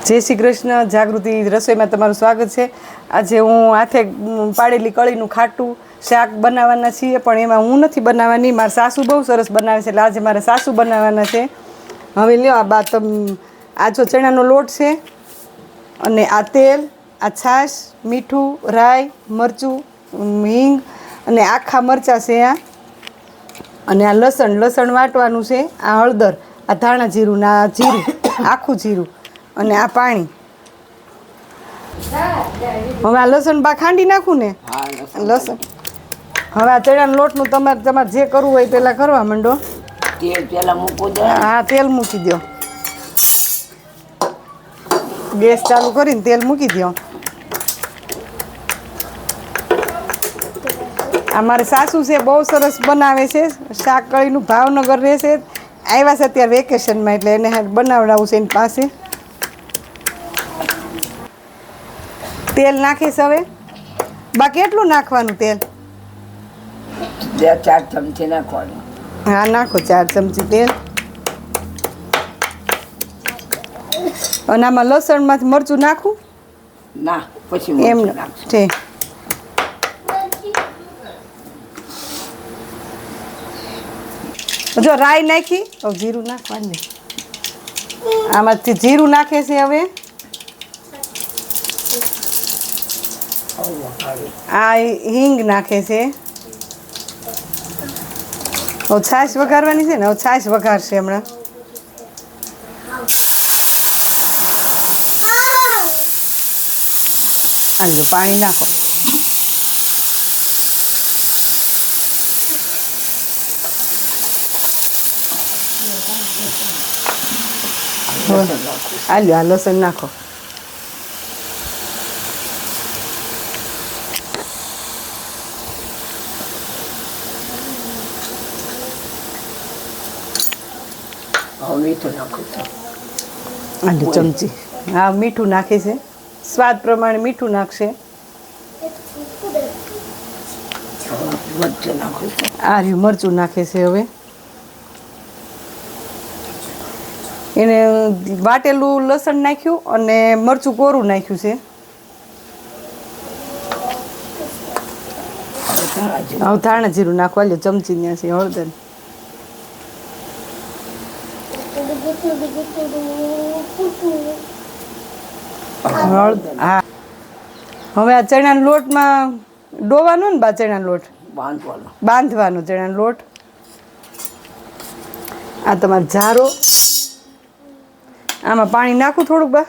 જય શ્રી કૃષ્ણ. જાગૃતિ રસોઈમાં તમારું સ્વાગત છે. આજે હું હાથે પાડેલી કળીનું ખાટું શાક બનાવવાના છીએ, પણ એમાં હું નથી બનાવવાની, મારા સાસુ બહુ સરસ બનાવે છે, એટલે આજે મારા સાસુ બનાવવાના છે. હવે લ્યો આ જો ચણાનો લોટ છે, અને આ તેલ, આ છાશ, મીઠું, રાઈ, મરચું, હિંગ અને આખા મરચાં છે આ, અને આ લસણ વાટવાનું છે, આ હળદર, આ ધાણા જીરું ને આ જીરું, આખું જીરું, અને આ પાણી. હવે આ લસણ બા ખાંડી નાખું ને, લસણ. હવે આ ચણાના લોટનું તમારે જે કરવું હોય પેલા કરવા માંડો. તેલ પેલા મૂકો દો. હા, તેલ મૂકી દો. ગેસ ચાલુ કરીને તેલ મૂકી દો. આ મારે સાસુ છે, બહુ સરસ બનાવે છે શાક કળીનું, ભાવનગર રહેશે, આવ્યા છે અત્યારે વેકેશનમાં, એટલે એને બનાવડાવું છે એની પાસે. તેલ નાખીશ હવે. બા કેટલું નાખવાનું તેલ? 2-4 ચમચી નાખવાનું. હા, નાખો 4 ચમચી તેલ. અને આમાં લસણમાંથી મરચું નાખું? ના, પછી એમ છે. જો રાઈ નાખી, હવે જીરું નાખવાનું. આમાંથી જીરું નાખે છે હવે. આ હિંગ નાખે છે. હવે છાશ વઘારવાની છે ને, હવે છાશ વઘારશે હમણાં. હાલો, પાણી નાખો. હાલો, આ લસણ નાખો. મીઠું નાખું છું. આટલી ચમચી. હા, મીઠું નાખે છે, સ્વાદ પ્રમાણે મીઠું નાખશે. મરચું નાખું છું. આ રહ્યું મરચું નાખે છે હવે. એને વાટેલું લસણ નાખ્યું અને મરચું કોરું નાખ્યું છે. હવે ધાણા જીરું નાખવા લ્યો, ચમચી ત્યાં છે. હળદર, હા. હવે આ ચણાના લોટમાં ડોવાનો ને બા, ચણાનો લોટ બાંધવાનો ચણાનો લોટ. આ તમારો જારો. આમાં પાણી નાખું થોડુંક બા?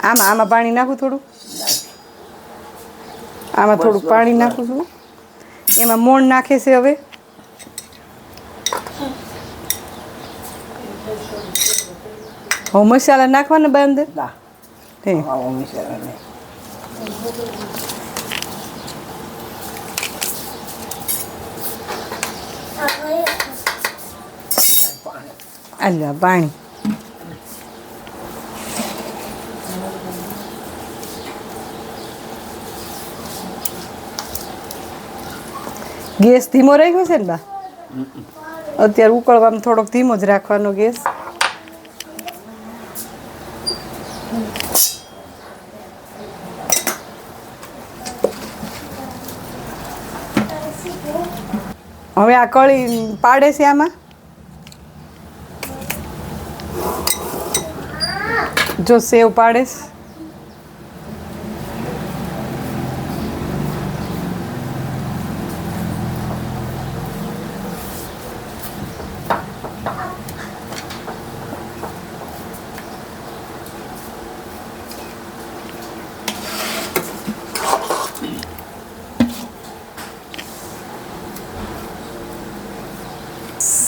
આમાં પાણી નાખું થોડુંક. આમાં થોડુંક પાણી નાખું છું. એમાં મોણ નાખે છે હવે. હવે મસાલા નાખવાના બા અંદર? આલ્યા પાણી. ગેસ ધીમો રાખ્યો છે ને બા? અત્યારે ઉકળવામાં થોડોક ધીમો જ રાખવાનો ગેસ. હવે આ કળી પાડે છે આમાં. જો સેવ પાડે છે.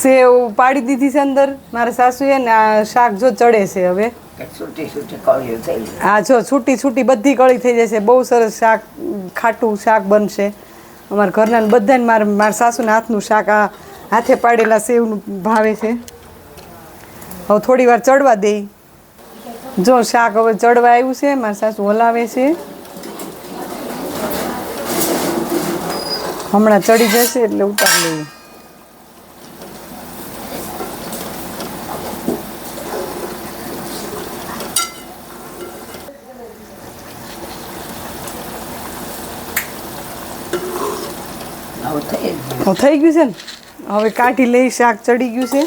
સેવ પાડી દીધી છે અંદર મારા સાસુએ, ને આ શાક જો ચડે છે હવે. હા, જો છૂટી બધી કળી થઈ જશે. બહુ સરસ શાક, ખાટું શાક બનશે. અમારા ઘરના બધાને મારા સાસુના હાથનું શાક, આ હાથે પાડેલા સેવનું ભાવે છે. હવે થોડી વાર ચડવા દઈ. જો શાક હવે ચડવા આવ્યું છે, મારા સાસુ હલાવે છે. હમણાં ચડી જશે એટલે ઉતાર લઈએ. હવે થઈ જ. હવે થઈ ગયું છે ને હવે કાઢી લઈ શાક ચડી ગયું છે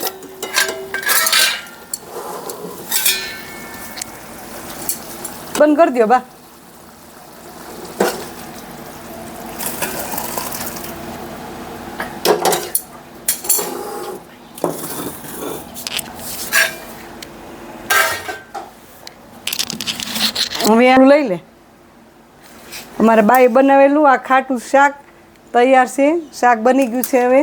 બંધ કરી દો બા હવે આનું લઈ લે અમારે બાઈ બનાવેલું આ ખાટું શાક તૈયાર છે શાક બની ગયું છે હવે